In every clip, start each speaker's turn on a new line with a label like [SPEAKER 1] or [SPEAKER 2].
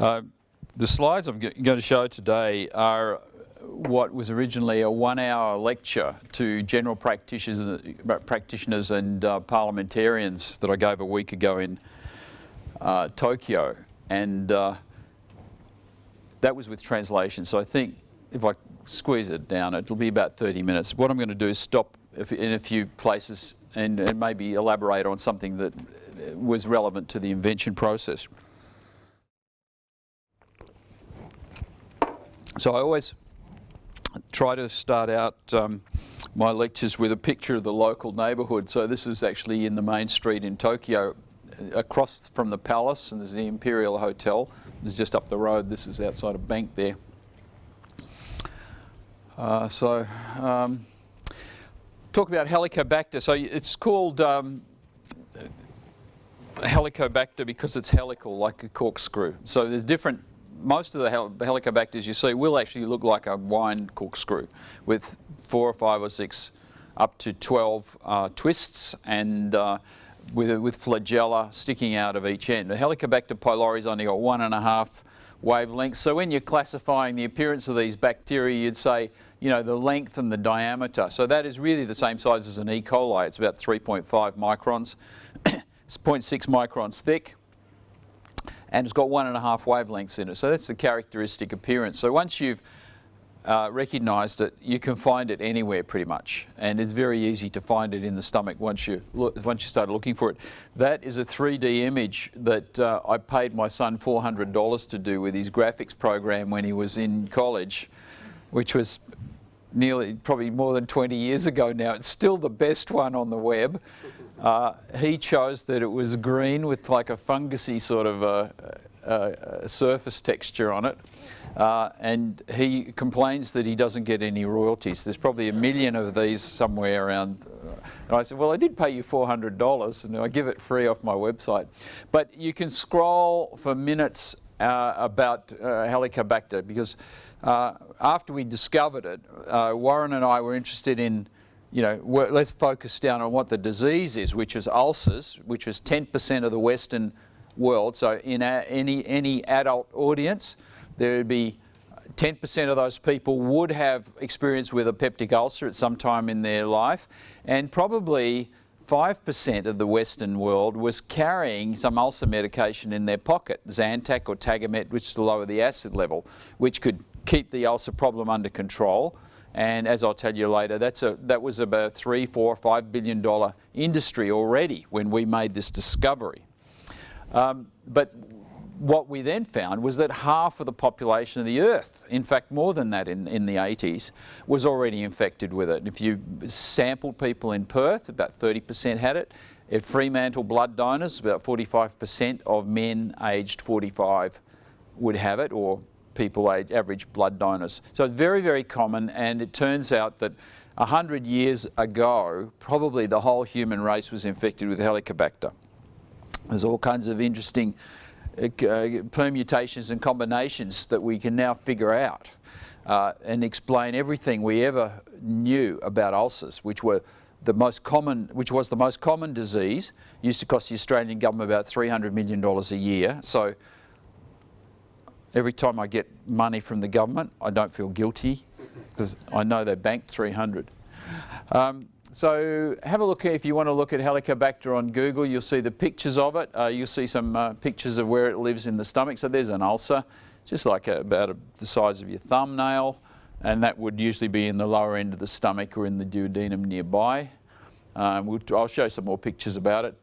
[SPEAKER 1] The slides I'm going to show today are what was originally a 1-hour lecture to general practitioners and parliamentarians that I gave a week ago in Tokyo, and that was with translation. So I think if I squeeze it down, it'll be about 30 minutes. What I'm going to do is stop in a few places and maybe elaborate on something that was relevant to the invention process. So I always try to start out my lectures with a picture of the local neighbourhood. So this is actually in the main street in Tokyo, across from the palace, and there's the Imperial Hotel. This is just up the road. This is outside a bank there. Talk about Helicobacter. So it's called Helicobacter because it's helical, like a corkscrew. So there's different. Most of the Helicobacters you see will actually look like a wine corkscrew with 4 or 5 or 6 up to 12 twists and with flagella sticking out of each end. The Helicobacter pylori's only got 1.5 wavelengths. So when you're classifying the appearance of these bacteria, you'd say, you know, the length and the diameter. So that is really the same size as an E. coli. It's about 3.5 microns. It's 0.6 microns thick. And it's got 1.5 wavelengths in it. So that's the characteristic appearance. So once you've recognised it, you can find it anywhere pretty much. And it's very easy to find it in the stomach once you start looking for it. That is a 3D image that I paid my son $400 to do with his graphics program when he was in college, which was probably more than 20 years ago now. It's still the best one on the web. He chose that it was green with like a fungusy sort of surface texture on it, and he complains that he doesn't get any royalties. There's probably 1 million of these somewhere around. And I said, well, I did pay you $400 and I give it free off my website. But you can scroll for minutes about Helicobacter because after we discovered it, Warren and I were interested in, you know, let's focus down on what the disease is, which is ulcers, which is 10% of the Western world. So in any adult audience, there would be 10% of those people would have experience with a peptic ulcer at some time in their life, and probably 5% of the Western world was carrying some ulcer medication in their pocket, Zantac or Tagamet, which is to lower the acid level, which could keep the ulcer problem under control. And as I'll tell you later, that was about a $3, $4, $5 billion industry already when we made this discovery. But what we then found was that half of the population of the Earth, in fact more than that in the 80s, was already infected with it. If you sampled people in Perth, about 30% had it. At Fremantle blood donors, about 45% of men aged 45 would have it, or people average blood donors. So it's very, very common, and it turns out that 100 years ago, probably the whole human race was infected with Helicobacter. There's all kinds of interesting permutations and combinations that we can now figure out and explain everything we ever knew about ulcers, which was the most common disease. Used to cost the Australian government about $300 million a year. So every time I get money from the government, I don't feel guilty because I know they banked 300. So have a look, if you want to look at Helicobacter on Google, you'll see the pictures of it. You'll see some pictures of where it lives in the stomach. So there's an ulcer, just like about the size of your thumbnail, and that would usually be in the lower end of the stomach or in the duodenum nearby. I'll show some more pictures about it.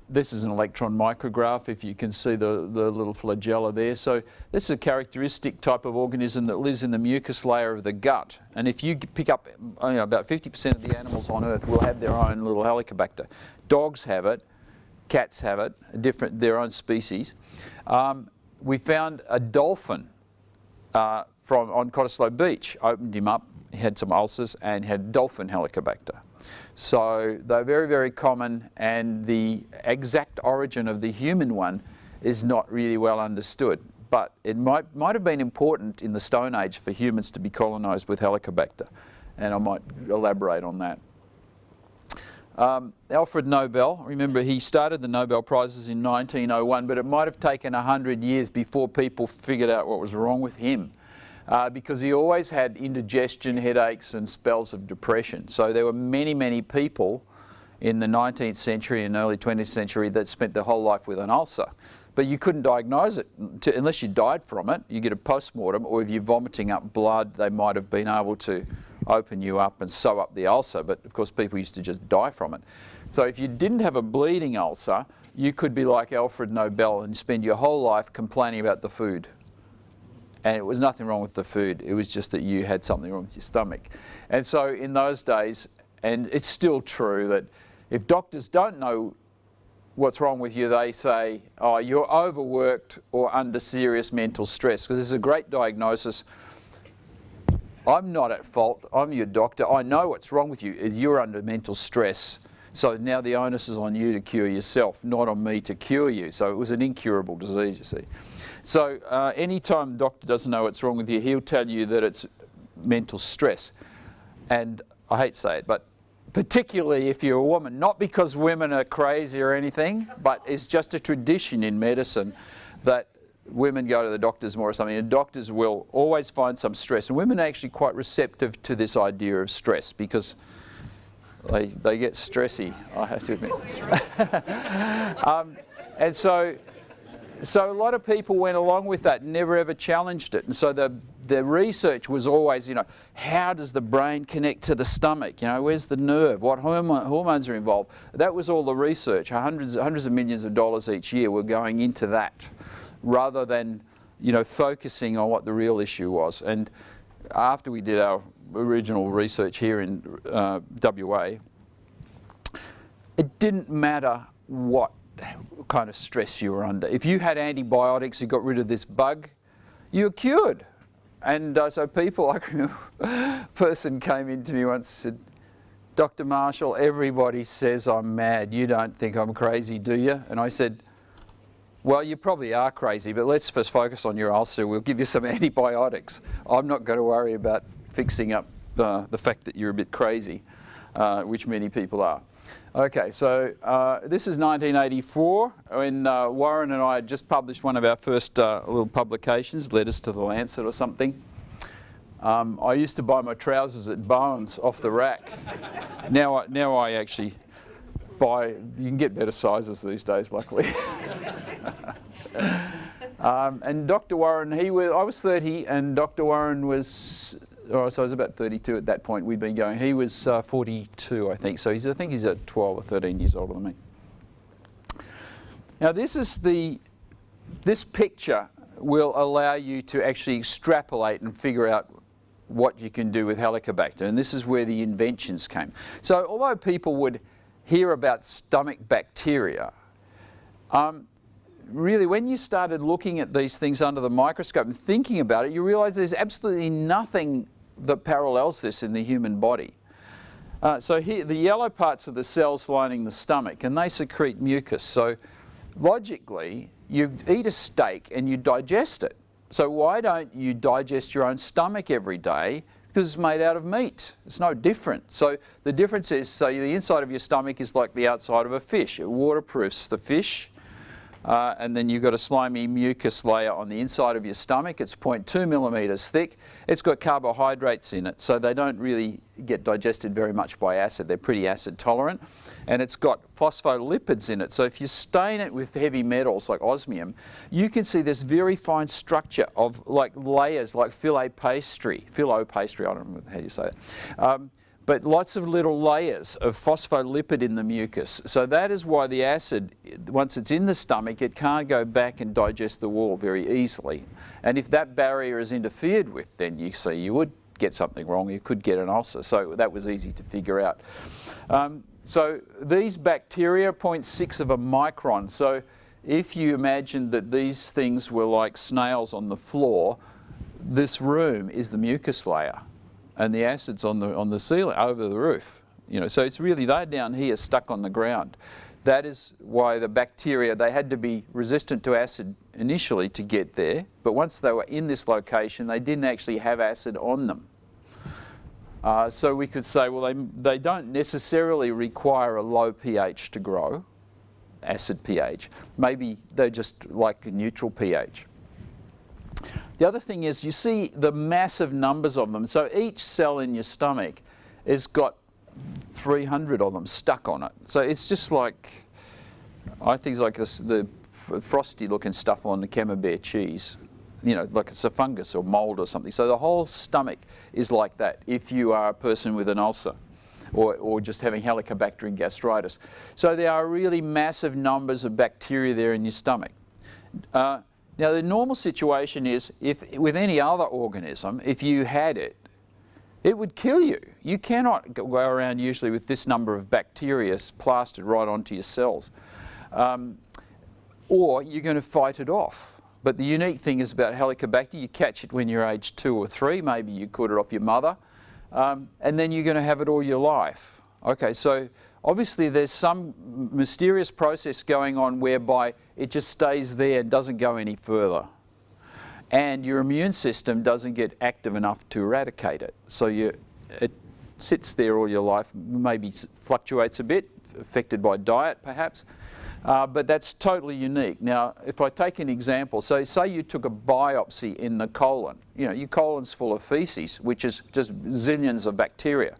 [SPEAKER 1] This is an electron micrograph, if you can see the little flagella there. So this is a characteristic type of organism that lives in the mucus layer of the gut. And if you pick up, you know, about 50% of the animals on Earth will have their own little Helicobacter. Dogs have it, cats have it, their own species. We found a dolphin on Cottesloe Beach, opened him up, he had some ulcers and had dolphin Helicobacter. So they're very, very common, and the exact origin of the human one is not really well understood. But it might have been important in the Stone Age for humans to be colonised with Helicobacter, and I might elaborate on that. Alfred Nobel, remember he started the Nobel Prizes in 1901, but it might have taken 100 years before people figured out what was wrong with him. Because he always had indigestion, headaches and spells of depression. So there were many, many people in the 19th century and early 20th century that spent their whole life with an ulcer. But you couldn't diagnose it unless you died from it. You get a post-mortem, or if you're vomiting up blood, they might have been able to open you up and sew up the ulcer. But of course people used to just die from it. So if you didn't have a bleeding ulcer, you could be like Alfred Nobel and spend your whole life complaining about the food. And it was nothing wrong with the food, it was just that you had something wrong with your stomach. And so in those days, and it's still true, that if doctors don't know what's wrong with you, they say, oh, you're overworked or under serious mental stress, because this is a great diagnosis. I'm not at fault, I'm your doctor, I know what's wrong with you, you're under mental stress. So now the onus is on you to cure yourself, not on me to cure you. So it was an incurable disease, you see. So anytime the doctor doesn't know what's wrong with you, he'll tell you that it's mental stress. And I hate to say it, but particularly if you're a woman, not because women are crazy or anything, but it's just a tradition in medicine that women go to the doctors more or something, and doctors will always find some stress. And women are actually quite receptive to this idea of stress because they get stressy, I have to admit. And so a lot of people went along with that and never ever challenged it. And so the research was always, you know, how does the brain connect to the stomach? You know, where's the nerve? What hormones are involved? That was all the research. Hundreds of millions of dollars each year were going into that, rather than, you know, focusing on what the real issue was. And after we did our original research here in WA, it didn't matter what kind of stress you were under. If you had antibiotics, you got rid of this bug, you were cured. And so people, I remember a person came in to me once and said, Dr. Marshall, everybody says I'm mad. You don't think I'm crazy, do you? And I said, well, you probably are crazy, but let's first focus on your ulcer. We'll give you some antibiotics. I'm not going to worry about fixing up the fact that you're a bit crazy, which many people are. Okay, so this is 1984, when Warren and I had just published one of our first little publications, Letters to the Lancet or something. I used to buy my trousers at Bowen's off the rack. Now I actually buy, you can get better sizes these days, luckily. And Dr. Warren, I was 30 and Dr. Warren was, so I was about 32 at that point. We'd been going. He was 42, I think. So I think he's 12 or 13 years older than me. Now this picture will allow you to actually extrapolate and figure out what you can do with Helicobacter. And this is where the inventions came. So although people would hear about stomach bacteria, really, when you started looking at these things under the microscope and thinking about it, you realize there's absolutely nothing that parallels this in the human body. So here, the yellow parts are the cells lining the stomach, and they secrete mucus. So logically, you eat a steak and you digest it. So why don't you digest your own stomach every day? Because it's made out of meat. It's no different. So the difference is, so the inside of your stomach is like the outside of a fish. It waterproofs the fish. And then you've got a slimy mucus layer on the inside of your stomach. It's 0.2 millimeters thick. It's got carbohydrates in it, so they don't really get digested very much by acid. They're pretty acid tolerant. And it's got phospholipids in it. So if you stain it with heavy metals like osmium, you can see this very fine structure of like layers, like filo pastry, I don't know how you say it. But lots of little layers of phospholipid in the mucus. So that is why the acid, once it's in the stomach, it can't go back and digest the wall very easily. And if that barrier is interfered with, then you see you would get something wrong. You could get an ulcer. So that was easy to figure out. So these bacteria, 0.6 of a micron. So if you imagine that these things were like snails on the floor, this room is the mucus layer. And the acid's on the ceiling, over the roof. You know, so it's really, they're down here stuck on the ground. That is why the bacteria, they had to be resistant to acid initially to get there, but once they were in this location, they didn't actually have acid on them. So we could say, well, they don't necessarily require a low pH to grow, acid pH. Maybe they're just like a neutral pH. The other thing is, you see the massive numbers of them. So each cell in your stomach has got 300 of them stuck on it. So it's just like, I think it's like this, the frosty looking stuff on the Camembert cheese. You know, like it's a fungus or mold or something. So the whole stomach is like that if you are a person with an ulcer or just having Helicobacter and gastritis. So there are really massive numbers of bacteria there in your stomach. Now the normal situation is, if with any other organism, if you had it, it would kill you. You cannot go around usually with this number of bacteria plastered right onto your cells. Or you're going to fight it off. But the unique thing is about Helicobacter, you catch it when you're age 2 or 3, maybe you caught it off your mother, and then you're going to have it all your life. Okay, so obviously there's some mysterious process going on whereby it just stays there and doesn't go any further. And your immune system doesn't get active enough to eradicate it. So it sits there all your life, maybe fluctuates a bit, affected by diet perhaps. But that's totally unique. Now, if I take an example, so say you took a biopsy in the colon. You know, your colon's full of feces, which is just zillions of bacteria.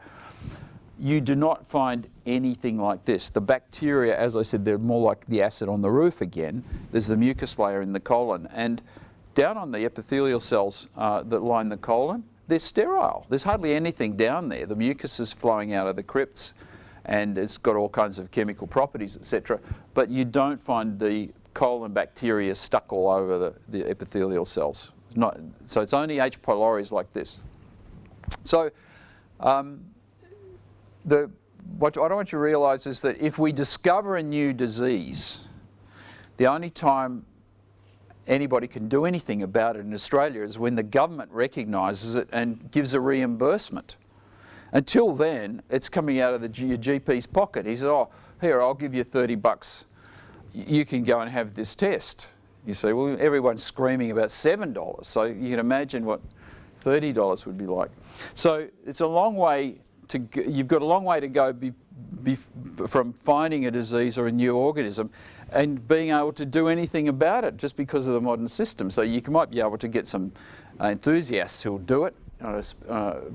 [SPEAKER 1] You do not find anything like this. The bacteria, as I said, they're more like the acid on the roof again. There's the mucus layer in the colon. And down on the epithelial cells that line the colon, they're sterile. There's hardly anything down there. The mucus is flowing out of the crypts, and it's got all kinds of chemical properties, etc. But you don't find the colon bacteria stuck all over the epithelial cells. So it's only H. pylori like this. So what I want you to realise is that if we discover a new disease, the only time anybody can do anything about it in Australia is when the government recognises it and gives a reimbursement. Until then, it's coming out of your GP's pocket. He said, oh, here, I'll give you $30. You can go and have this test. You say, well, everyone's screaming about $7. So you can imagine what $30 would be like. So it's a long way to, you've got a long way to go from finding a disease or a new organism and being able to do anything about it just because of the modern system. So you might be able to get some enthusiasts who'll do it,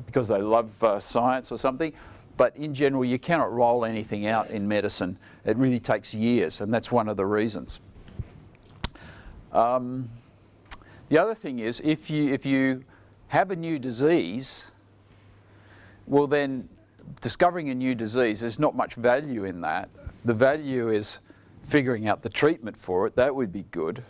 [SPEAKER 1] because they love science or something, but in general you cannot roll anything out in medicine. It really takes years, and that's one of the reasons. The other thing is, if you have a new disease, well then discovering a new disease, there's not much value in that. The value is figuring out the treatment for it. That would be good.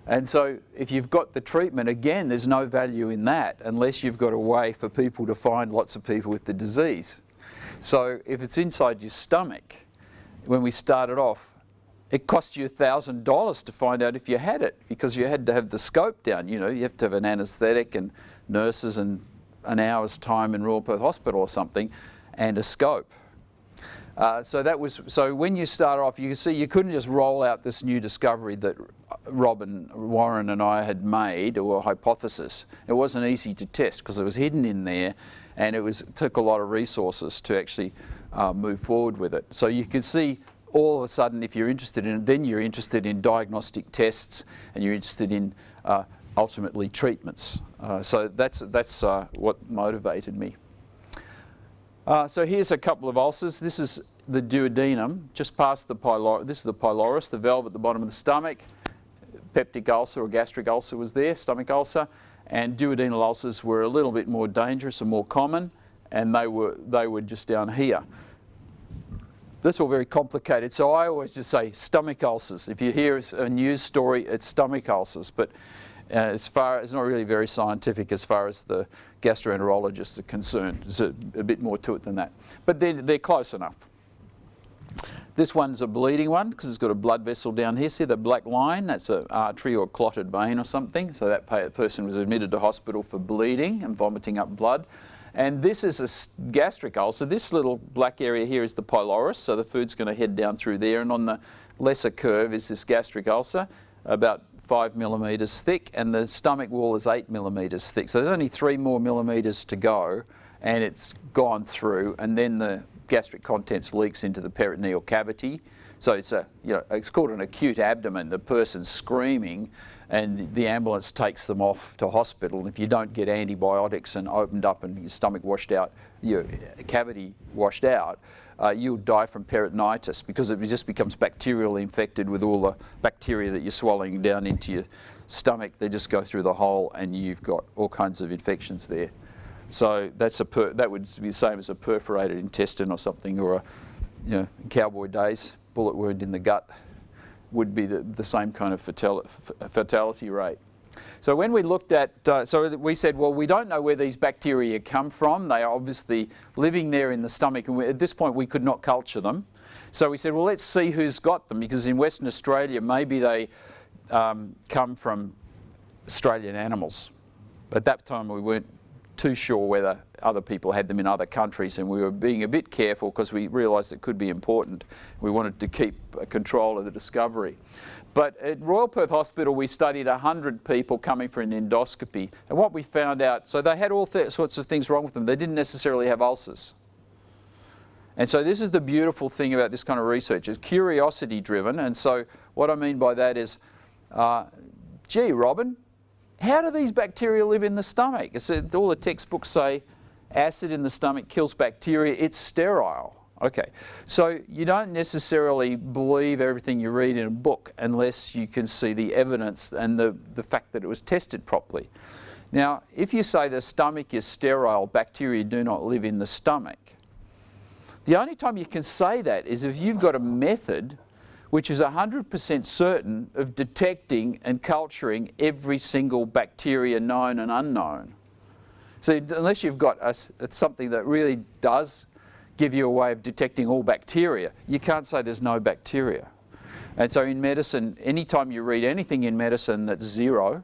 [SPEAKER 1] And so if you've got the treatment, again, there's no value in that unless you've got a way for people to find lots of people with the disease. So if it's inside your stomach, when we started off, it cost you $1,000 to find out if you had it, because you had to have the scope down. You know, you have to have an anaesthetic and nurses and an hour's time in Royal Perth Hospital or something, and a scope. So when you start off, you can see you couldn't just roll out this new discovery that Rob and Warren and I had made, or a hypothesis. It wasn't easy to test because it was hidden in there, and it took a lot of resources to actually move forward with it. So you can see all of a sudden, if you're interested in it, then you're interested in diagnostic tests, and you're interested in ultimately treatments. So that's what motivated me. So here's a couple of ulcers. This is the duodenum, just past the pylorus. This is the pylorus, the valve at the bottom of the stomach. Peptic ulcer or gastric ulcer was there, stomach ulcer. And duodenal ulcers were a little bit more dangerous and more common, and they were just down here. That's all very complicated, so I always just say stomach ulcers. If you hear a news story, it's stomach ulcers, but it's not really very scientific as far as the gastroenterologists are concerned. There's a bit more to it than that. But they're close enough. This one's a bleeding one because it's got a blood vessel down here. See the black line? That's an artery or clotted vein or something. So that person was admitted to hospital for bleeding and vomiting up blood. And this is a gastric ulcer. This little black area here is the pylorus, so the food's going to head down through there. And on the lesser curve is this gastric ulcer, about 5 millimetres thick, and the stomach wall is 8 millimetres thick. So there's only 3 more millimetres to go, and it's gone through, and then the gastric contents leaks into the peritoneal cavity. So it's it's called an acute abdomen. The person's screaming, and the ambulance takes them off to hospital. And if you don't get antibiotics and opened up and your stomach washed out, your cavity washed out, you'll die from peritonitis, because it just becomes bacterially infected with all the bacteria that you're swallowing down into your stomach. They just go through the hole, and you've got all kinds of infections there. So that would be the same as a perforated intestine or something, or in cowboy days, bullet wound in the gut would be the same kind of fatality rate. So when we looked at, so we said, well, we don't know where these bacteria come from. They are obviously living there in the stomach, and at this point we could not culture them. So we said, well, let's see who's got them, because in Western Australia maybe they come from Australian animals. At that time we weren't too sure whether other people had them in other countries, and we were being a bit careful because we realised it could be important. We wanted to keep control of the discovery. But at Royal Perth Hospital we studied 100 people coming for an endoscopy, and what we found out, so they had all sorts of things wrong with them. They didn't necessarily have ulcers. And so this is the beautiful thing about this kind of research. It's curiosity driven, and so what I mean by that is, gee, Robin, how do these bacteria live in the stomach? All the textbooks say acid in the stomach kills bacteria. It's sterile. Okay, so you don't necessarily believe everything you read in a book unless you can see the evidence and the fact that it was tested properly. Now, if you say the stomach is sterile, bacteria do not live in the stomach, the only time you can say that is if you've got a method which is 100% certain of detecting and culturing every single bacteria known and unknown. So unless you've got something that really does give you a way of detecting all bacteria, you can't say there's no bacteria. And so in medicine, anytime you read anything in medicine that's 0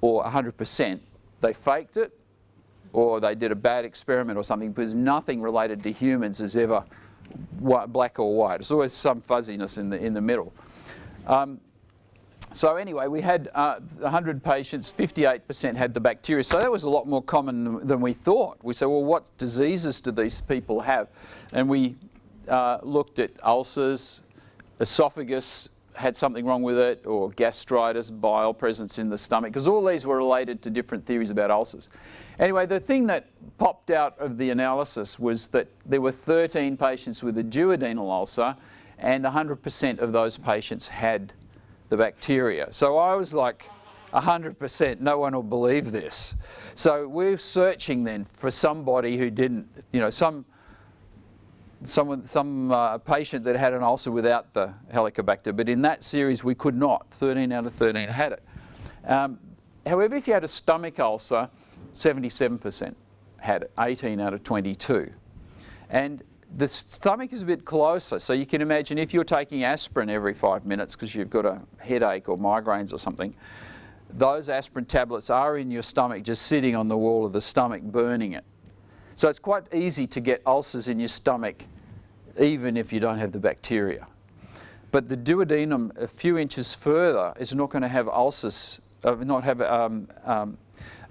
[SPEAKER 1] or 100%, they faked it or they did a bad experiment or something, because nothing related to humans is ever black or white. There's always some fuzziness in the middle. So anyway, we had 100 patients, 58% had the bacteria. So that was a lot more common than we thought. We said, well, what diseases do these people have? And we looked at ulcers, esophagus had something wrong with it, or gastritis, bile presence in the stomach, because all these were related to different theories about ulcers. Anyway, the thing that popped out of the analysis was that there were 13 patients with a duodenal ulcer, and 100% of those patients had the bacteria. So I was like, 100%, no one will believe this. So we're searching then for somebody who didn't, some patient that had an ulcer without the Helicobacter, but in that series we could not. 13 out of 13 had it. However, if you had a stomach ulcer, 77% had it, 18 out of 22. And the stomach is a bit closer, so you can imagine if you're taking aspirin every 5 minutes because you've got a headache or migraines or something, those aspirin tablets are in your stomach, just sitting on the wall of the stomach, burning it. So it's quite easy to get ulcers in your stomach even if you don't have the bacteria. But the duodenum a few inches further is not going to have ulcers, not have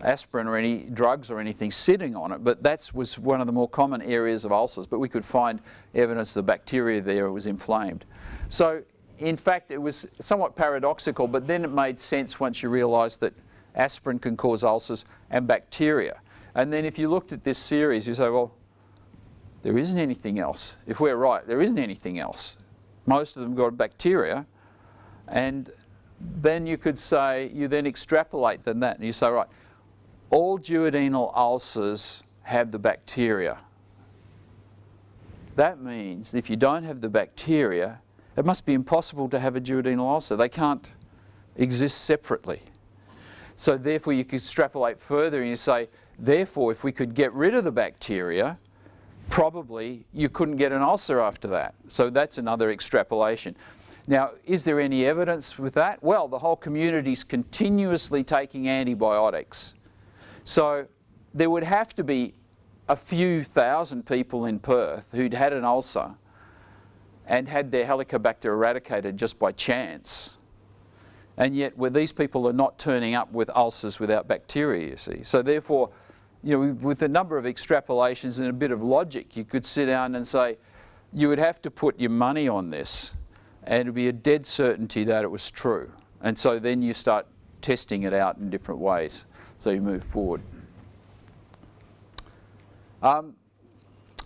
[SPEAKER 1] aspirin or any drugs or anything sitting on it, but that was one of the more common areas of ulcers. But we could find evidence the bacteria there was inflamed. So in fact it was somewhat paradoxical, but then it made sense once you realised that aspirin can cause ulcers and bacteria. And then if you looked at this series, you say, well, there isn't anything else. If we're right, there isn't anything else. Most of them got bacteria, and then you could say, you then extrapolate than that, and you say, right, all duodenal ulcers have the bacteria. That means if you don't have the bacteria, it must be impossible to have a duodenal ulcer. They can't exist separately. So therefore you could extrapolate further and you say, therefore if we could get rid of the bacteria, probably you couldn't get an ulcer after that. So that's another extrapolation. Now, is there any evidence with that? Well, the whole community's continuously taking antibiotics. So there would have to be a few thousand people in Perth who'd had an ulcer and had their Helicobacter eradicated just by chance. And yet, where these people are not turning up with ulcers without bacteria, you see. So therefore, you know, with a number of extrapolations and a bit of logic, you could sit down and say, you would have to put your money on this, and it would be a dead certainty that it was true. And so then you start testing it out in different ways. So you move forward.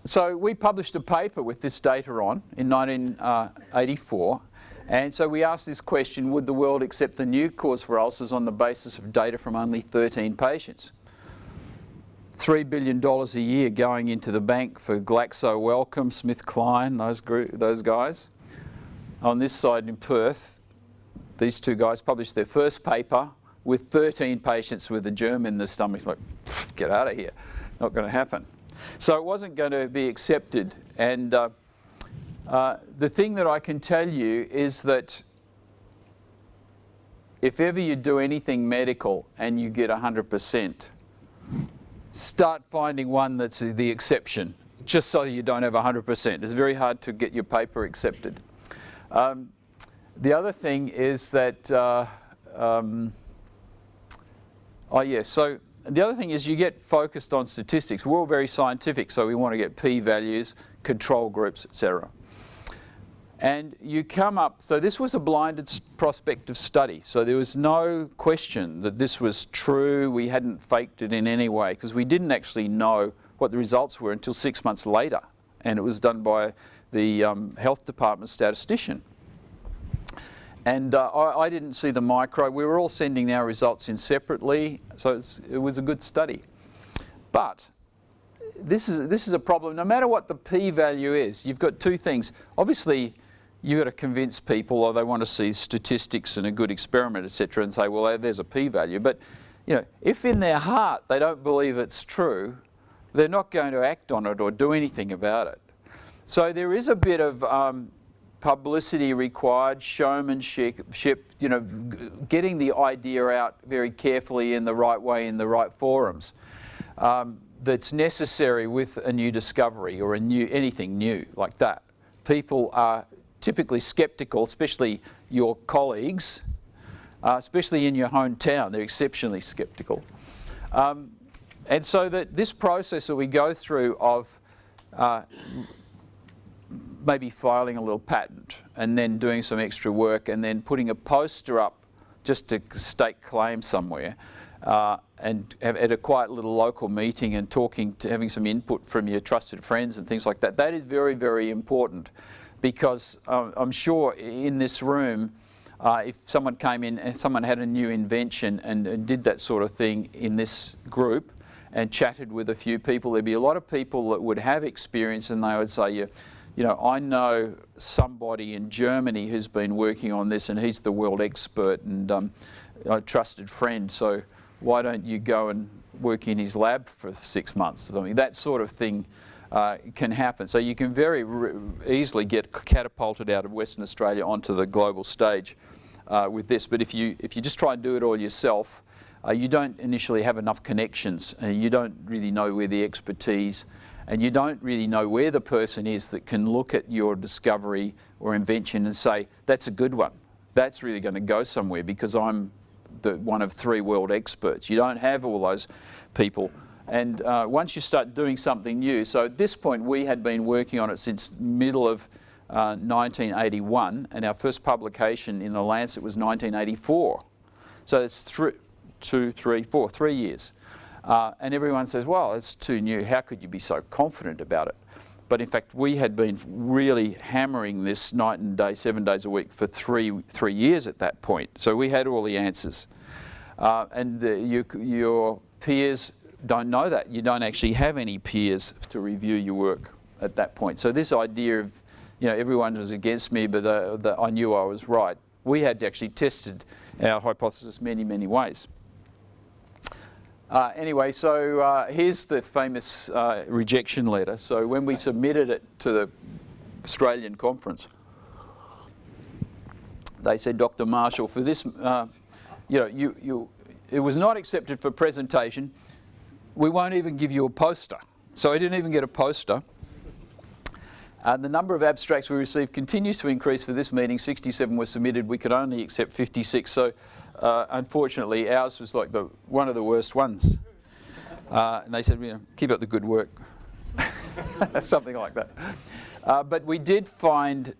[SPEAKER 1] So we published a paper with this data on in 1984. And so we asked this question, would the world accept the new cause for ulcers on the basis of data from only 13 patients? $3 billion a year going into the bank for Glaxo Wellcome, SmithKline, those guys. On this side in Perth, these two guys published their first paper with 13 patients with a germ in the stomach. Like, get out of here, not going to happen. So it wasn't going to be accepted. And the thing that I can tell you is that if ever you do anything medical and you get 100%, start finding one that's the exception, just so you don't have 100%. It's very hard to get your paper accepted. The other thing is that, so the other thing is you get focused on statistics. We're all very scientific, so we want to get p-values, control groups, etc. And you come up, so this was a blinded prospective study, so there was no question that this was true. We hadn't faked it in any way, because we didn't actually know what the results were until 6 months later, and it was done by the health department statistician. And I didn't see the micro. We were all sending our results in separately, so it was a good study. But this is a problem. No matter what the p-value is, you've got two things. Obviously, you've got to convince people, or they want to see statistics and a good experiment, etc., and say, well, there's a p-value. But you know, if in their heart they don't believe it's true, they're not going to act on it or do anything about it. So there is a bit of publicity required, showmanship, you know, getting the idea out very carefully in the right way, in the right forums. That's necessary with a new discovery or anything new like that. People are typically skeptical, especially your colleagues, especially in your hometown. They're exceptionally skeptical. And so that this process that we go through of maybe filing a little patent and then doing some extra work and then putting a poster up just to stake claim somewhere and at a quiet little local meeting and having some input from your trusted friends and things like that. That is very, very important, because I'm sure in this room, if someone came in and someone had a new invention and did that sort of thing in this group and chatted with a few people, there'd be a lot of people that would have experience, and they would say, you know, I know somebody in Germany who's been working on this and he's the world expert and a trusted friend, so why don't you go and work in his lab for 6 months? I mean, that sort of thing can happen. So you can very easily get catapulted out of Western Australia onto the global stage with this. But if you just try and do it all yourself, you don't initially have enough connections, you don't really know where the expertise, and you don't really know where the person is that can look at your discovery or invention and say, that's a good one. That's really going to go somewhere because I'm one of 3 world experts. You don't have all those people. And once you start doing something new, so at this point we had been working on it since middle of 1981, and our first publication in the Lancet was 1984. So it's 3 years. And everyone says, well, it's too new. How could you be so confident about it? But in fact, we had been really hammering this night and day, 7 days a week for three years at that point. So we had all the answers. And your peers don't know that. You don't actually have any peers to review your work at that point. So this idea of, you know, everyone was against me, but I knew I was right. We had actually tested our hypothesis many, many ways. Anyway, so here's the famous rejection letter. So when we submitted it to the Australian conference, they said, Dr. Marshall, for this, you know, it was not accepted for presentation. We won't even give you a poster. So I didn't even get a poster. The number of abstracts we received continues to increase. For this meeting, 67 were submitted. We could only accept 56. So unfortunately, ours was like one of the worst ones. And they said, you know, keep up the good work. Something like that. But we did find,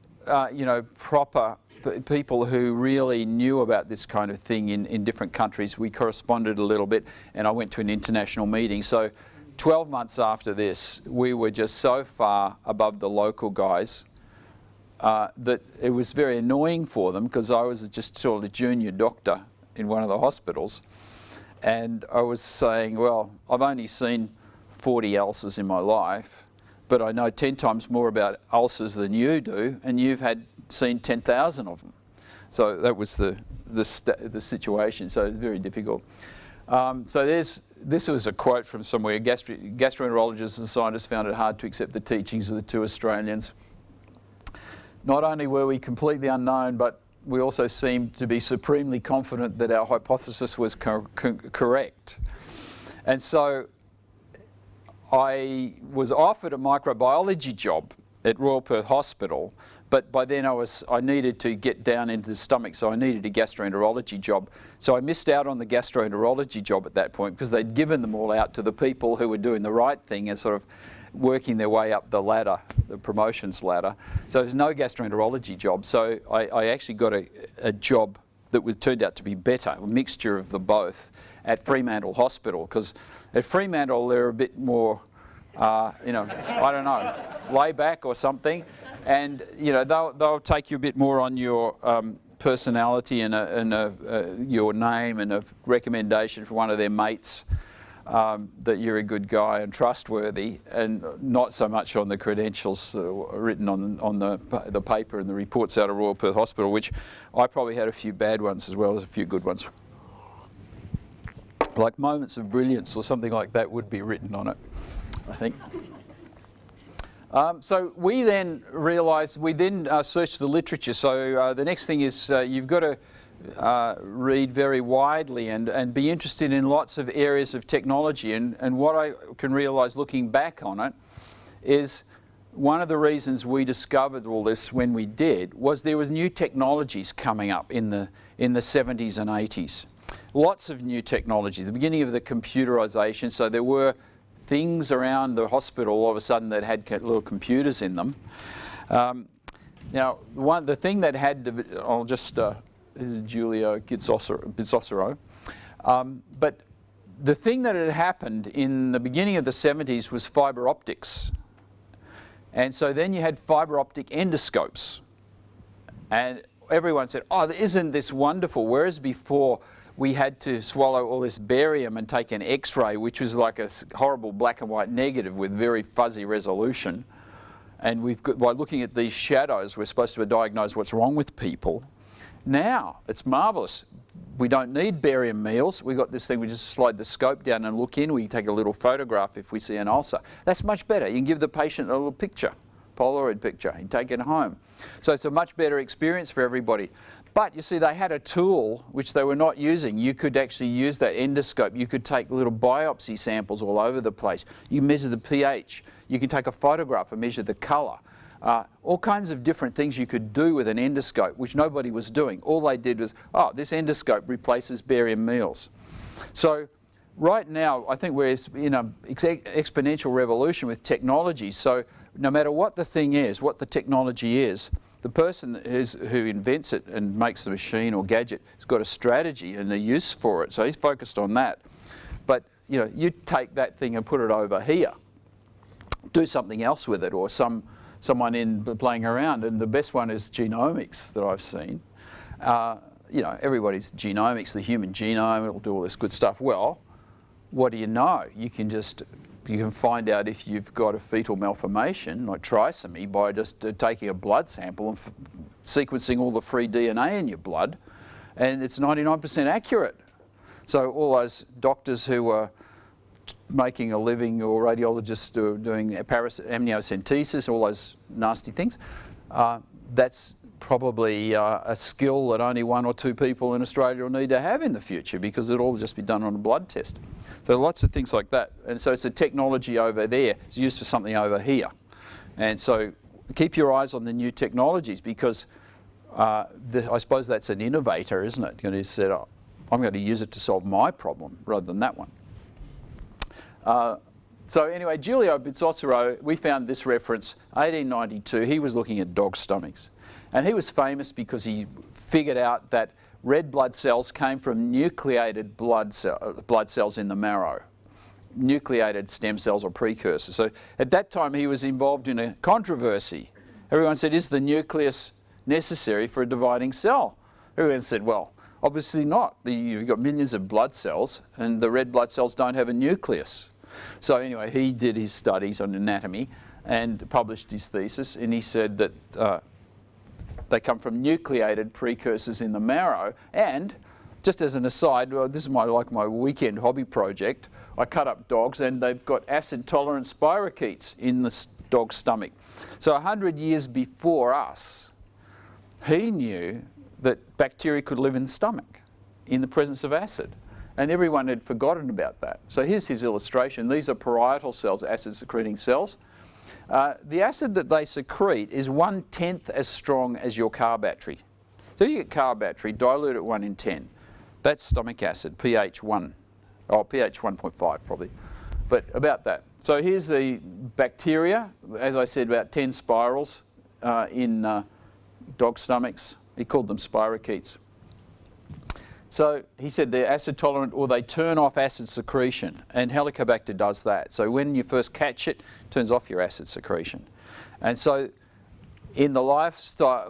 [SPEAKER 1] you know, proper people who really knew about this kind of thing in different countries. We corresponded a little bit, and I went to an international meeting. So 12 months after this, we were just so far above the local guys that it was very annoying for them, because I was just sort of a junior doctor in one of the hospitals. And I was saying, well, I've only seen 40 ulcers in my life, but I know 10 times more about ulcers than you do, and you've seen 10,000 of them. So that was the situation. So it's very difficult. So this was a quote from somewhere. Gastroenterologists and scientists found it hard to accept the teachings of the two Australians. Not only were we completely unknown, but we also seemed to be supremely confident that our hypothesis was correct. And so I was offered a microbiology job at Royal Perth Hospital, but by then I needed to get down into the stomach, so I needed a gastroenterology job. So I missed out on the gastroenterology job at that point, because they'd given them all out to the people who were doing the right thing and sort of working their way up the ladder, the promotions ladder. So there's no gastroenterology job. So I actually got a job that turned out to be better, a mixture of the both, at Fremantle Hospital, because at Fremantle they're a bit more, you know, I don't know, lay back or something, and you know they'll take you a bit more on your personality and your name and a recommendation from one of their mates that you're a good guy and trustworthy, and not so much on the credentials written on the paper and the reports out of Royal Perth Hospital, which I probably had a few bad ones as well as a few good ones. Like moments of brilliance or something like that would be written on it, I think. So we then realised, we then searched the literature. So the next thing is you've got to read very widely and be interested in lots of areas of technology. And what I can realise looking back on it is one of the reasons we discovered all this when we did was there was new technologies coming up in the 70s and 80s. Lots of new technology, the beginning of the computerisation. So there were things around the hospital all of a sudden that had little computers in them. Now, the thing that had, I'll just, this is Giulio Bizzosero. But the thing that had happened in the beginning of the 70s was fibre optics. And so then you had fibre optic endoscopes. And everyone said, oh, isn't this wonderful? Whereas before, we had to swallow all this barium and take an X-ray, which was like a horrible black and white negative with very fuzzy resolution. And by looking at these shadows, we're supposed to diagnose what's wrong with people. Now, it's marvellous. We don't need barium meals. We've got this thing, we just slide the scope down and look in. We take a little photograph if we see an ulcer. That's much better. You can give the patient a little picture, Polaroid picture, and take it home. So it's a much better experience for everybody. But you see, they had a tool which they were not using. You could actually use that endoscope. You could take little biopsy samples all over the place. You measure the pH. You can take a photograph and measure the colour. All kinds of different things you could do with an endoscope, which nobody was doing. All they did was, oh, this endoscope replaces barium meals. So right now, I think we're in an exponential revolution with technology. So no matter what the thing is, what the technology is, the person who invents it and makes the machine or gadget has got a strategy and a use for it. So he's focused on that. But you know, you take that thing and put it over here, do something else with it, or someone in playing around. And the best one is genomics that I've seen. You know, everybody's genomics, the human genome, it'll do all this good stuff. Well, what do you know? You can find out if you've got a fetal malformation, like trisomy, by just taking a blood sample and sequencing all the free DNA in your blood, and it's 99% accurate. So all those doctors who are making a living, or radiologists who are doing amniocentesis, all those nasty things, that's probably a skill that only 1 or 2 people in Australia will need to have in the future, because it'll all just be done on a blood test. So lots of things like that. And so it's a technology over there. It's used for something over here. And so keep your eyes on the new technologies, because I suppose that's an innovator, isn't it? Going to say, oh, I'm going to use it to solve my problem rather than that one. So anyway, Giulio Bizzocero, we found this reference, 1892, he was looking at dog stomachs. And he was famous because he figured out that red blood cells came from nucleated blood cells in the marrow, nucleated stem cells or precursors. So at that time he was involved in a controversy. Everyone said, is the nucleus necessary for a dividing cell? Everyone said, well, obviously not. You've got millions of blood cells and the red blood cells don't have a nucleus. So anyway, he did his studies on anatomy and published his thesis, and he said that they come from nucleated precursors in the marrow. And just as an aside, well, this is my weekend hobby project. I cut up dogs and they've got acid-tolerant spirochetes in the dog's stomach. So 100 years before us, he knew that bacteria could live in the stomach in the presence of acid. And everyone had forgotten about that. So here's his illustration. These are parietal cells, acid-secreting cells. The acid that they secrete is 1/10 as strong as your car battery. So you get car battery, dilute at 1 in 10. That's stomach acid, pH 1. Oh, pH 1.5 probably, but about that. So here's the bacteria. As I said, about 10 spirals in dog stomachs. He called them spirochetes. So he said they're acid tolerant, or they turn off acid secretion, and Helicobacter does that. So when you first catch it, it turns off your acid secretion. And so in the lifespan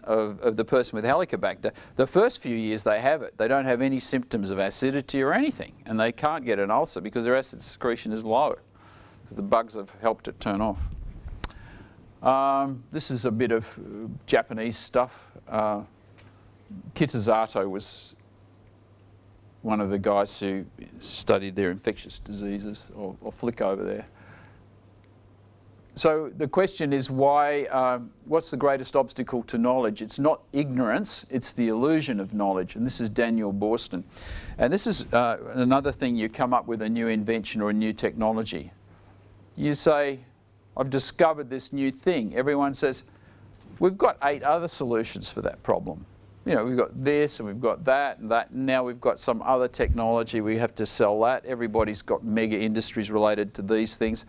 [SPEAKER 1] of the person with Helicobacter, the first few years they have it, they don't have any symptoms of acidity or anything, and they can't get an ulcer because their acid secretion is low, because the bugs have helped it turn off. This is a bit of Japanese stuff. Kitazato was one of the guys who studied their infectious diseases, or flick over there. So the question is why, what's the greatest obstacle to knowledge? It's not ignorance, it's the illusion of knowledge. And this is Daniel Boorstin. And this is another thing, you come up with a new invention or a new technology. You say, I've discovered this new thing. Everyone says, we've got 8 other solutions for that problem. You know, we've got this and we've got that and that. And now we've got some other technology. We have to sell that. Everybody's got mega industries related to these things.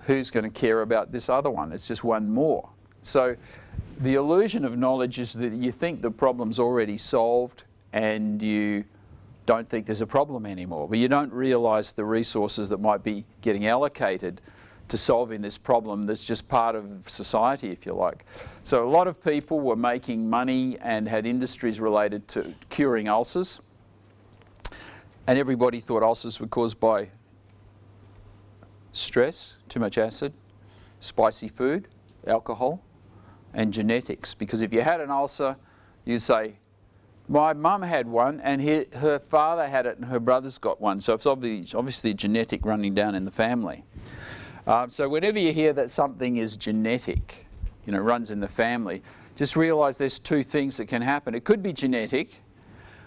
[SPEAKER 1] Who's going to care about this other one? It's just one more. So the illusion of knowledge is that you think the problem's already solved and you don't think there's a problem anymore. But you don't realize the resources that might be getting allocated to solving this problem that's just part of society, if you like. So a lot of people were making money and had industries related to curing ulcers. And everybody thought ulcers were caused by stress, too much acid, spicy food, alcohol, and genetics. Because if you had an ulcer, you say, my mum had one and her father had it and her brother's got one. So it's obviously genetic running down in the family. So whenever you hear that something is genetic, you know, runs in the family, just realize there's 2 things that can happen. It could be genetic,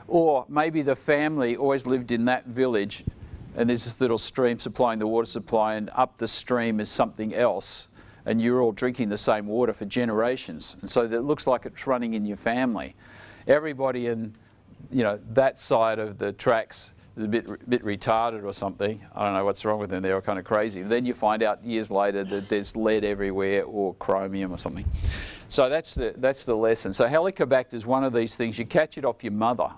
[SPEAKER 1] or maybe the family always lived in that village and there's this little stream supplying the water supply, and up the stream is something else, and you're all drinking the same water for generations. And so it looks like it's running in your family. Everybody in, you know, that side of the tracks is a bit retarded or something. I don't know what's wrong with them. They're kind of crazy. And then you find out years later that there's lead everywhere or chromium or something. So that's the lesson. So Helicobacter is one of these things. You catch it off your mother.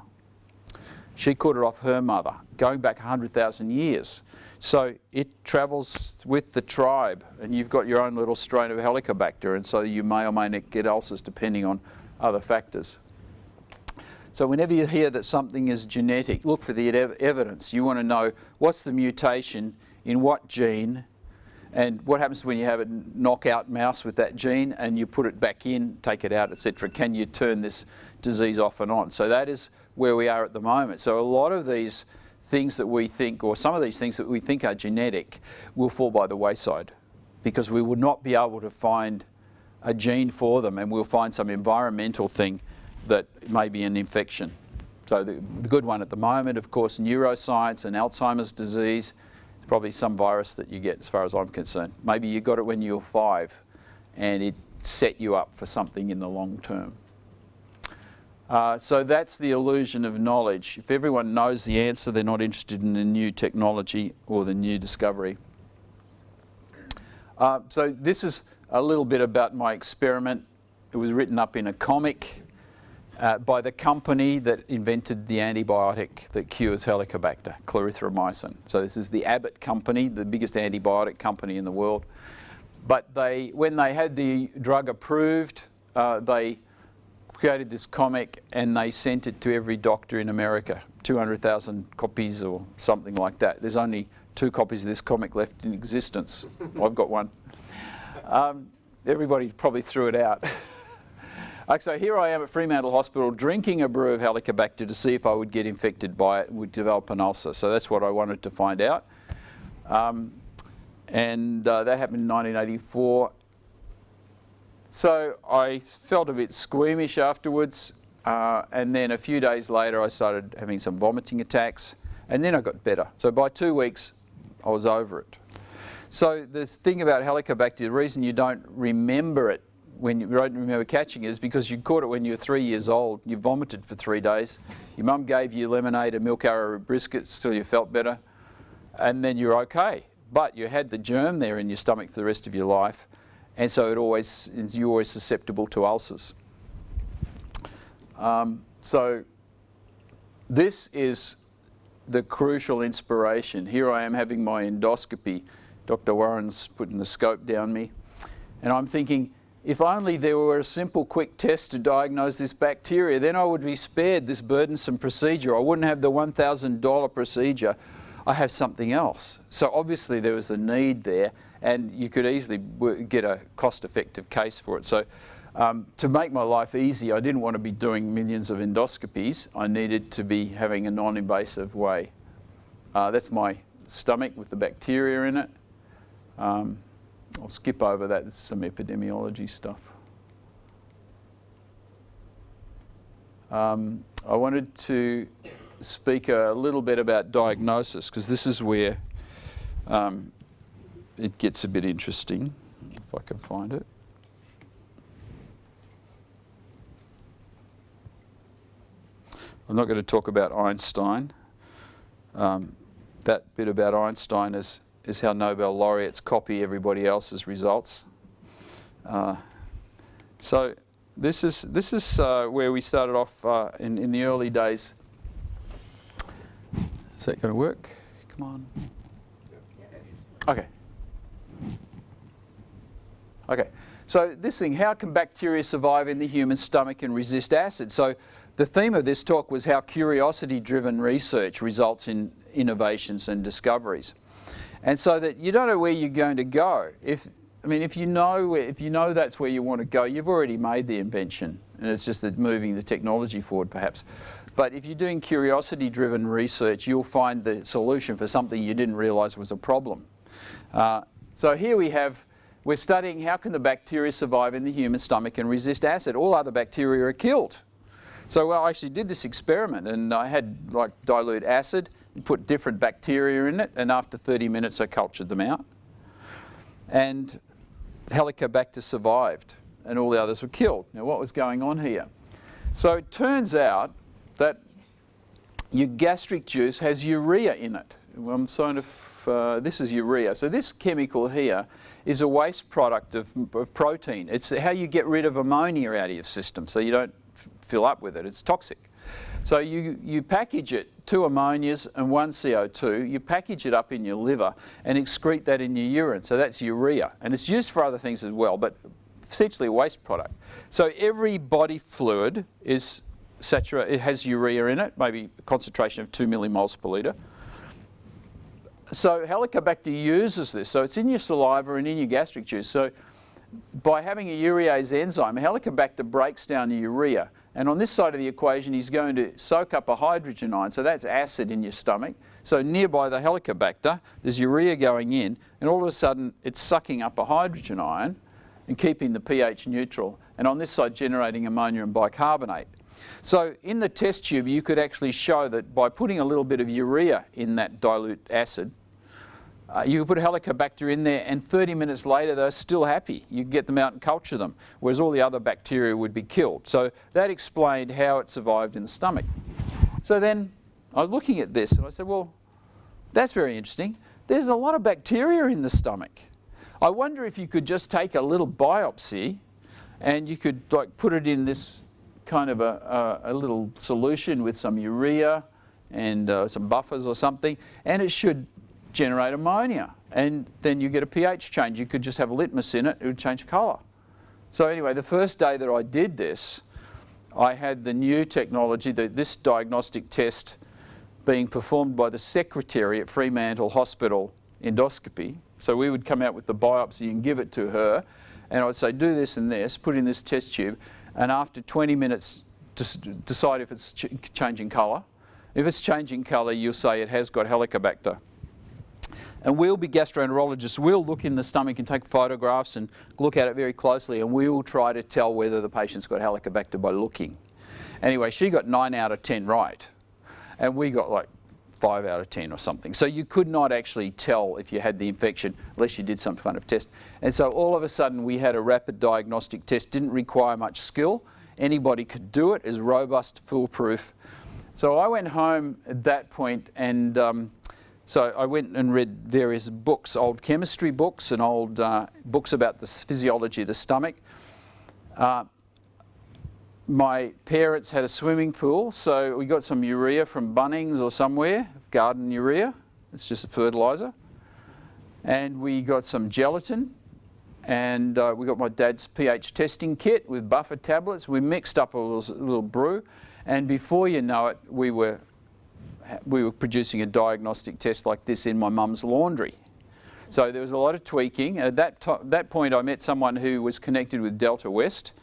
[SPEAKER 1] She caught it off her mother, going back 100,000 years. So it travels with the tribe, and you've got your own little strain of Helicobacter, and so you may or may not get ulcers depending on other factors. So whenever you hear that something is genetic, look for the evidence. You want to know what's the mutation in what gene, and what happens when you have a knockout mouse with that gene and you put it back in, take it out, etc. Can you turn this disease off and on? So that is where we are at the moment. So a lot of these things that we think, or some of these things that we think are genetic, will fall by the wayside because we will not be able to find a gene for them, and we'll find some environmental thing that may be an infection. So the good one at the moment, of course, neuroscience and Alzheimer's disease, it's probably some virus that you get as far as I'm concerned. Maybe you got it when you were 5 and it set you up for something in the long term. So that's the illusion of knowledge. If everyone knows the answer, they're not interested in the new technology or the new discovery. So this is a little bit about my experiment. It was written up in a comic by the company that invented the antibiotic that cures Helicobacter, clarithromycin. So this is the Abbott company, the biggest antibiotic company in the world. But when they had the drug approved, they created this comic and they sent it to every doctor in America, 200,000 copies or something like that. There's only 2 copies of this comic left in existence. I've got one. Everybody probably threw it out. So here I am at Fremantle Hospital drinking a brew of Helicobacter to see if I would get infected by it and would develop an ulcer. So that's what I wanted to find out. And that happened in 1984. So I felt a bit squeamish afterwards, and then a few days later I started having some vomiting attacks, and then I got better. So by 2 weeks I was over it. So the thing about Helicobacter, the reason you don't remember it when you don't remember catching it is because you caught it when you were 3 years old. You vomited for 3 days. Your mum gave you lemonade and milk arrowroot biscuits till you felt better, and then you're okay. But you had the germ there in your stomach for the rest of your life, and so you're always susceptible to ulcers. So this is the crucial inspiration. Here I am having my endoscopy. Dr. Warren's putting the scope down me, and I'm thinking, if only there were a simple, quick test to diagnose this bacteria, then I would be spared this burdensome procedure. I wouldn't have the $1,000 procedure. I have something else. So obviously there was a need there, and you could easily get a cost-effective case for it. So to make my life easy, I didn't want to be doing millions of endoscopies. I needed to be having a non-invasive way. That's my stomach with the bacteria in it. I'll skip over that. This is some epidemiology stuff. I wanted to speak a little bit about diagnosis, because this is where it gets a bit interesting, if I can find it. I'm not going to talk about Einstein. That bit about Einstein is how Nobel laureates copy everybody else's results. So this is where we started off in the early days. Is that going to work? Come on. Okay. Okay. So this thing, how can bacteria survive in the human stomach and resist acid? So the theme of this talk was how curiosity-driven research results in innovations and discoveries. And so that you don't know where you're going to go. If you know that's where you want to go, you've already made the invention, and it's just that moving the technology forward, perhaps. But if you're doing curiosity-driven research, you'll find the solution for something you didn't realise was a problem. So here we're studying how can the bacteria survive in the human stomach and resist acid. All other bacteria are killed. So I actually did this experiment, and I had dilute acid, put different bacteria in it, and after 30 minutes I cultured them out. And Helicobacter survived, and all the others were killed. Now what was going on here? So it turns out that your gastric juice has urea in it. This is urea. So this chemical here is a waste product of protein. It's how you get rid of ammonia out of your system, so you don't fill up with it. It's toxic. So you package it, 2 ammonias and 1 CO2, you package it up in your liver and excrete that in your urine. So that's urea. And it's used for other things as well, but essentially a waste product. So every body fluid is saturated, it has urea in it, maybe a concentration of 2 millimoles per litre. So Helicobacter uses this. So it's in your saliva and in your gastric juice. So by having a urease enzyme, Helicobacter breaks down the urea. And on this side of the equation, he's going to soak up a hydrogen ion. So that's acid in your stomach. So nearby the Helicobacter, there's urea going in, and all of a sudden it's sucking up a hydrogen ion and keeping the pH neutral. And on this side, generating ammonia and bicarbonate. So in the test tube, you could actually show that by putting a little bit of urea in that dilute acid, You could put a Helicobacter in there and 30 minutes later they're still happy. You can get them out and culture them, whereas all the other bacteria would be killed. So that explained how it survived in the stomach. So then I was looking at this and I said, well, that's very interesting. There's a lot of bacteria in the stomach. I wonder if you could just take a little biopsy and you could like put it in this kind of a little solution with some urea and some buffers or something, and it should generate ammonia, and then you get a pH change. You could just have litmus in it, it would change colour. So anyway, the first day that I did this, I had the new technology, this diagnostic test being performed by the secretary at Fremantle Hospital Endoscopy. So we would come out with the biopsy and give it to her, and I would say, do this and this, put it in this test tube, and after 20 minutes decide if it's changing colour. If it's changing colour, you'll say it has got Helicobacter. And we'll be gastroenterologists, we'll look in the stomach and take photographs and look at it very closely, and we will try to tell whether the patient's got Helicobacter by looking. Anyway, she got 9 out of 10 right, and we got like 5 out of 10 or something. So you could not actually tell if you had the infection unless you did some kind of test. And so all of a sudden we had a rapid diagnostic test, didn't require much skill. Anybody could do it, is robust, foolproof. So I went home at that point, and so I went and read various books, old chemistry books and old books about the physiology of the stomach. My parents had a swimming pool, so we got some urea from Bunnings or somewhere, garden urea, it's just a fertiliser. And we got some gelatin, and we got my dad's pH testing kit with buffer tablets. We mixed up a little brew, and before you know it, we were producing a diagnostic test like this in my mum's laundry. So there was a lot of tweaking. At that point I met someone who was connected with Delta West,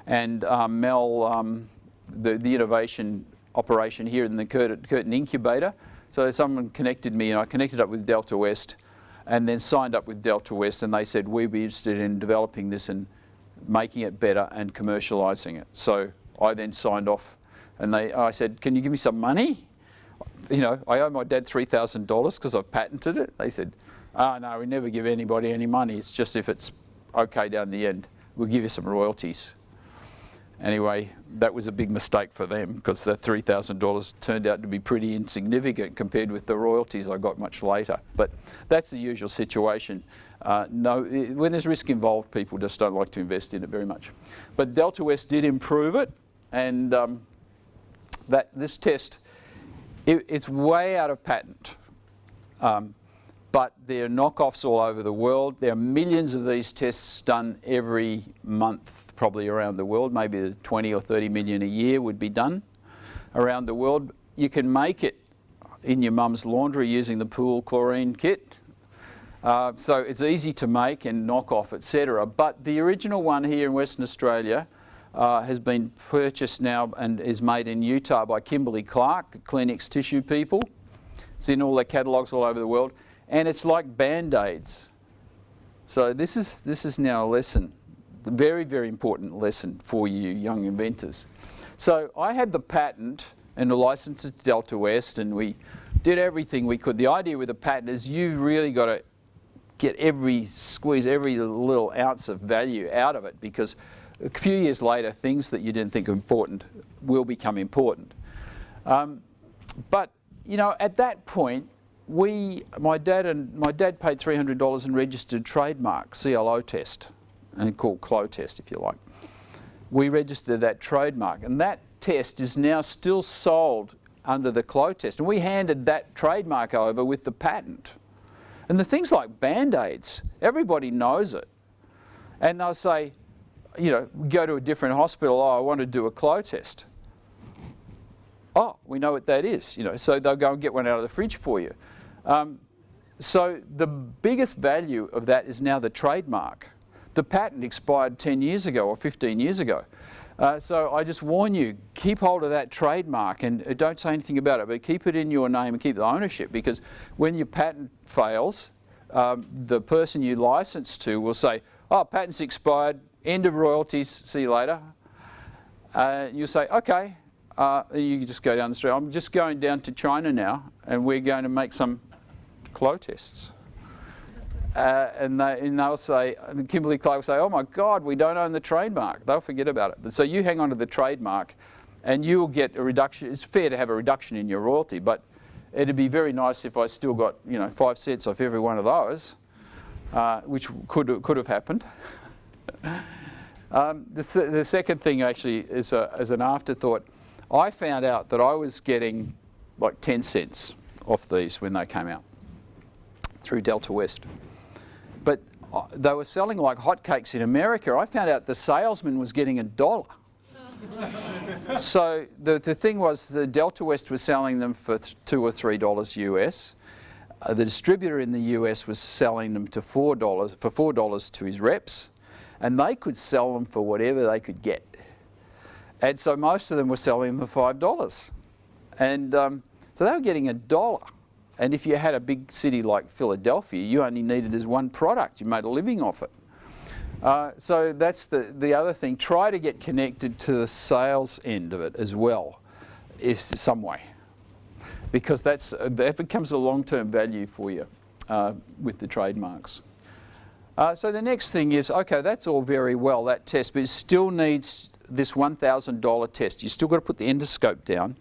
[SPEAKER 1] and Mel, the innovation operation here in the Curtin Incubator. So someone connected me, and I connected up with Delta West and then signed up with Delta West, and they said we'd be interested in developing this and making it better and commercialising it. So I then signed off, and I said, can you give me some money? You know, I owe my dad $3,000 because I've patented it. They said, oh no, we never give anybody any money. It's just if it's okay down the end, we'll give you some royalties. Anyway, that was a big mistake for them because the $3,000 turned out to be pretty insignificant compared with the royalties I got much later. But that's the usual situation. When there's risk involved, people just don't like to invest in it very much. But Delta West did improve it, and this test, it's way out of patent. But there are knockoffs all over the world. There are millions of these tests done every month, probably around the world. Maybe 20 or 30 million a year would be done around the world. You can make it in your mum's laundry using the pool chlorine kit. So it's easy to make and knock off, etc. But the original one here in Western Australia has been purchased now and is made in Utah by Kimberly Clark, the Kleenex tissue people. It's in all their catalogues all over the world. And it's like Band-Aids. So this is now a lesson, a very, very important lesson for you young inventors. So I had the patent and the license to Delta West, and we did everything we could. The idea with a patent is you really got to squeeze every little ounce of value out of it, because a few years later, things that you didn't think were important will become important. But you know, at that point, my dad paid $300 and registered trademark, CLO test, and called CLO test if you like. We registered that trademark, and that test is now still sold under the CLO test, and we handed that trademark over with the patent. And the things like Band-Aids, everybody knows it, and they'll say, you know, go to a different hospital, oh, I want to do a CLO test. Oh, we know what that is, you know, so they'll go and get one out of the fridge for you. So the biggest value of that is now the trademark. The patent expired 10 years ago or 15 years ago. So I just warn you, keep hold of that trademark and don't say anything about it, but keep it in your name and keep the ownership, because when your patent fails, the person you license to will say, oh, patent's expired, end of royalties, see you later. You'll say, okay. You can just go down the street. I'm just going down to China now, and we're going to make some CLO tests. and they'll say, and Kimberly Clark will say, oh my God, we don't own the trademark. They'll forget about it. But so you hang on to the trademark and you'll get a reduction. It's fair to have a reduction in your royalty, but it'd be very nice if I still got 5 cents off every one of those, which could have happened. The second thing actually is as an afterthought. I found out that I was getting like 10 cents off these when they came out through Delta West. But they were selling like hotcakes in America. I found out the salesman was getting $1. So the thing was, the Delta West was selling them for $2 or $3 US. The distributor in the US was selling them to $4 to his reps, and they could sell them for whatever they could get. And so most of them were selling them for $5. And so they were getting $1. And if you had a big city like Philadelphia, you only needed as one product. You made a living off it. So that's the other thing. Try to get connected to the sales end of it as well, if some way, because that becomes a long-term value for you with the trademarks. So the next thing is, okay, that's all very well, that test, but it still needs this $1,000 test. You still got to put the endoscope down,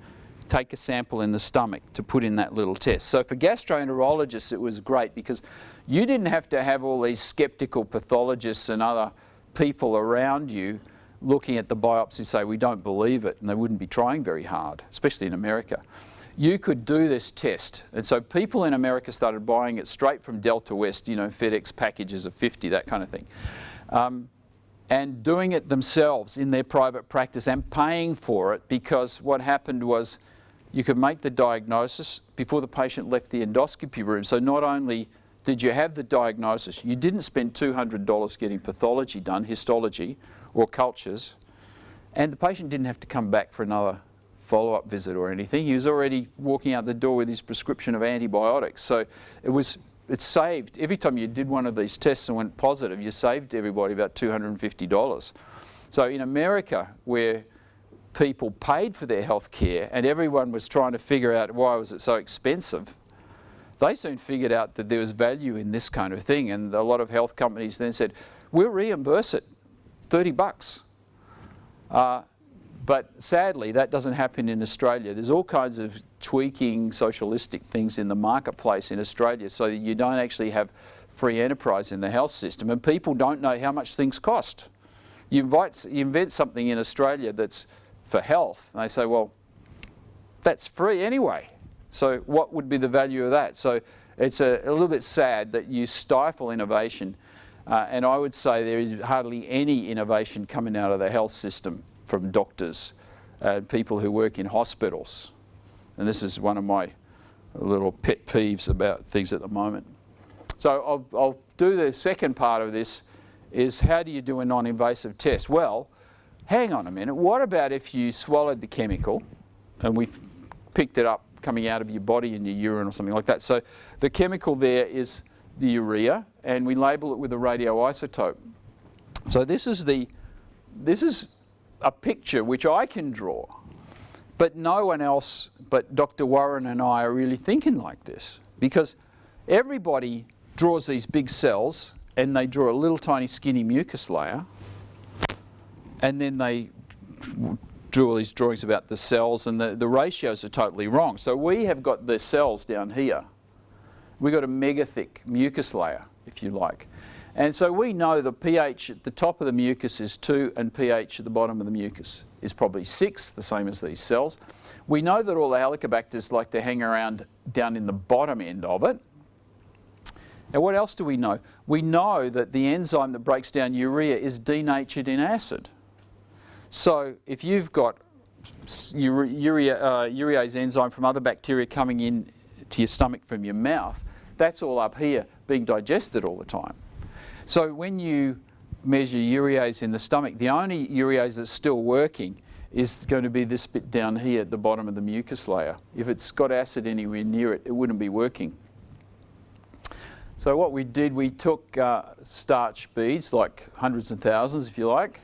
[SPEAKER 1] take a sample in the stomach to put in that little test. So for gastroenterologists it was great because you didn't have to have all these skeptical pathologists and other people around you looking at the biopsy say we don't believe it, and they wouldn't be trying very hard, especially in America. You could do this test, and so people in America started buying it straight from Delta West, FedEx packages of 50, that kind of thing. And doing it themselves in their private practice and paying for it, because what happened was you could make the diagnosis before the patient left the endoscopy room. So not only did you have the diagnosis, you didn't spend $200 getting pathology done, histology or cultures, and the patient didn't have to come back for another follow-up visit or anything. He was already walking out the door with his prescription of antibiotics. So it saved, every time you did one of these tests and went positive, you saved everybody about $250. So in America, where people paid for their health care and everyone was trying to figure out why was it so expensive, they soon figured out that there was value in this kind of thing, and a lot of health companies then said, we'll reimburse it, $30. But sadly, that doesn't happen in Australia. There's all kinds of tweaking socialistic things in the marketplace in Australia, so that you don't actually have free enterprise in the health system, and people don't know how much things cost. You invent something in Australia that's for health, and they say, well, that's free anyway. So what would be the value of that? So it's a little bit sad that you stifle innovation, and I would say there is hardly any innovation coming out of the health system from doctors, people who work in hospitals. And this is one of my little pet peeves about things at the moment. So I'll do the second part of this, is how do you do a non-invasive test? Well, hang on a minute, what about if you swallowed the chemical and we picked it up coming out of your body in your urine or something like that? So the chemical there is the urea, and we label it with a radioisotope. So this is a picture which I can draw, but no one else but Dr. Warren and I are really thinking like this, because everybody draws these big cells and they draw a little tiny skinny mucus layer, and then they drew all these drawings about the cells, and the ratios are totally wrong. So we have got the cells down here. We've got a mega thick mucus layer, if you like. And so we know the pH at the top of the mucus is 2 and pH at the bottom of the mucus is probably 6, the same as these cells. We know that all the Helicobacters like to hang around down in the bottom end of it. Now what else do we know? We know that the enzyme that breaks down urea is denatured in acid. So if you've got urease enzyme from other bacteria coming in to your stomach from your mouth, that's all up here being digested all the time. So when you measure urease in the stomach, the only urease that's still working is going to be this bit down here at the bottom of the mucus layer. If it's got acid anywhere near it, it wouldn't be working. So what we did, we took starch beads, like hundreds and thousands if you like,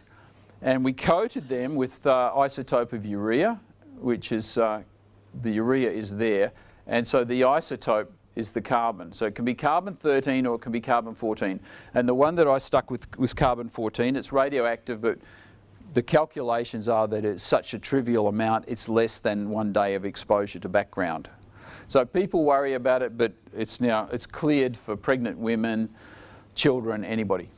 [SPEAKER 1] and we coated them with isotope of urea, which is, the urea is there, and so the isotope is the carbon. So it can be carbon-13 or it can be carbon-14. And the one that I stuck with was carbon-14. It's radioactive, but the calculations are that it's such a trivial amount, it's less than 1 day of exposure to background. So people worry about it, but it's cleared for pregnant women, children, anybody.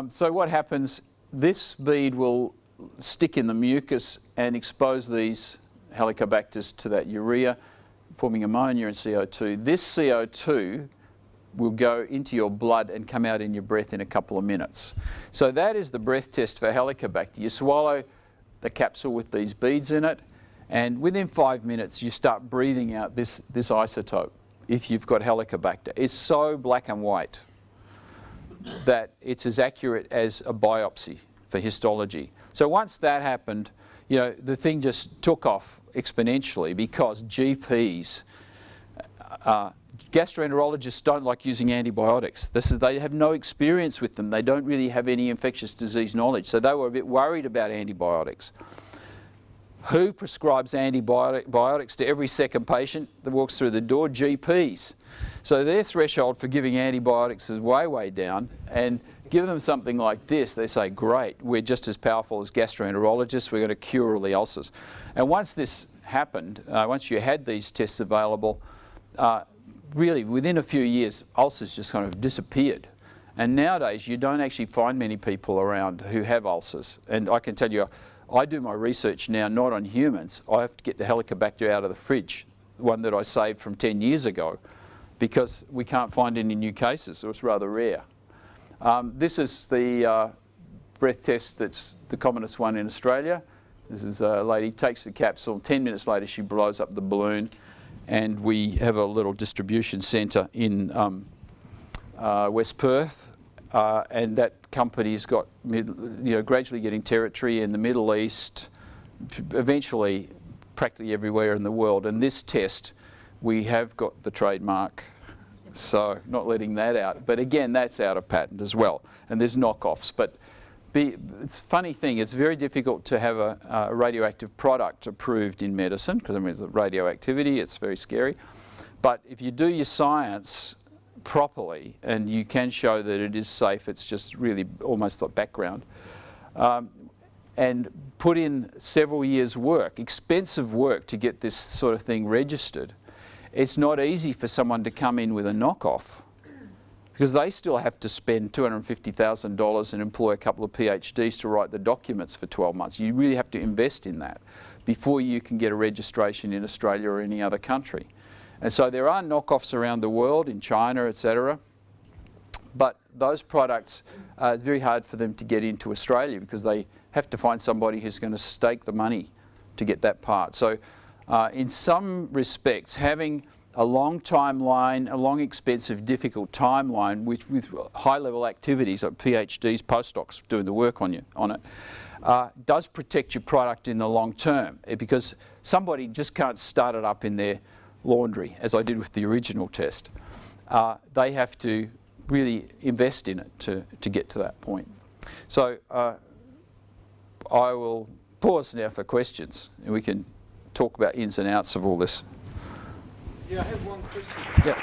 [SPEAKER 1] So what happens, this bead will stick in the mucus and expose these Helicobacters to that urea, forming ammonia and CO2. This CO2 will go into your blood and come out in your breath in a couple of minutes. So that is the breath test for Helicobacter. You swallow the capsule with these beads in it, and within 5 minutes you start breathing out this isotope if you've got Helicobacter. It's so black and white that it's as accurate as a biopsy for histology. So once that happened, the thing just took off exponentially because GPs, gastroenterologists don't like using antibiotics. They have no experience with them. They don't really have any infectious disease knowledge. So they were a bit worried about antibiotics. Who prescribes antibiotics to every second patient that walks through the door? GPs. So their threshold for giving antibiotics is way, way down. And give them something like this, they say, great, we're just as powerful as gastroenterologists, we're going to cure all the ulcers. And once this happened, once you had these tests available, really within a few years, ulcers just kind of disappeared. And nowadays, you don't actually find many people around who have ulcers. And I can tell you, I do my research now not on humans. I have to get the Helicobacter out of the fridge, the one that I saved from 10 years ago, because we can't find any new cases, so it's rather rare. This is the breath test that's the commonest one in Australia. This is a lady takes the capsule, 10 minutes later she blows up the balloon, and we have a little distribution centre in West Perth, and that company's got gradually getting territory in the Middle East, eventually practically everywhere in the world. And this test, we have got the trademark. So not letting that out, but again that's out of patent as well, and there's knockoffs. But it's a funny thing, it's very difficult to have a radioactive product approved in medicine, because I mean it's radioactivity, it's very scary. But if you do your science properly and you can show that it is safe, it's just really almost like background, and put in several years' work, expensive work to get this sort of thing registered. It's not easy for someone to come in with a knockoff, because they still have to spend $250,000 and employ a couple of PhDs to write the documents for 12 months. You really have to invest in that before you can get a registration in Australia or any other country. And so there are knockoffs around the world, in China, etc. But those products, it's very hard for them to get into Australia because they have to find somebody who's going to stake the money to get that part. So in some respects, having a long timeline, a long, expensive, difficult timeline with high-level activities like PhDs, postdocs doing the work on it, does protect your product in the long term, because somebody just can't start it up in their laundry, as I did with the original test. They have to really invest in it to get to that point. So I will pause now for questions, and we can talk about ins and outs of all this.
[SPEAKER 2] Yeah, I have one question.
[SPEAKER 1] Yeah.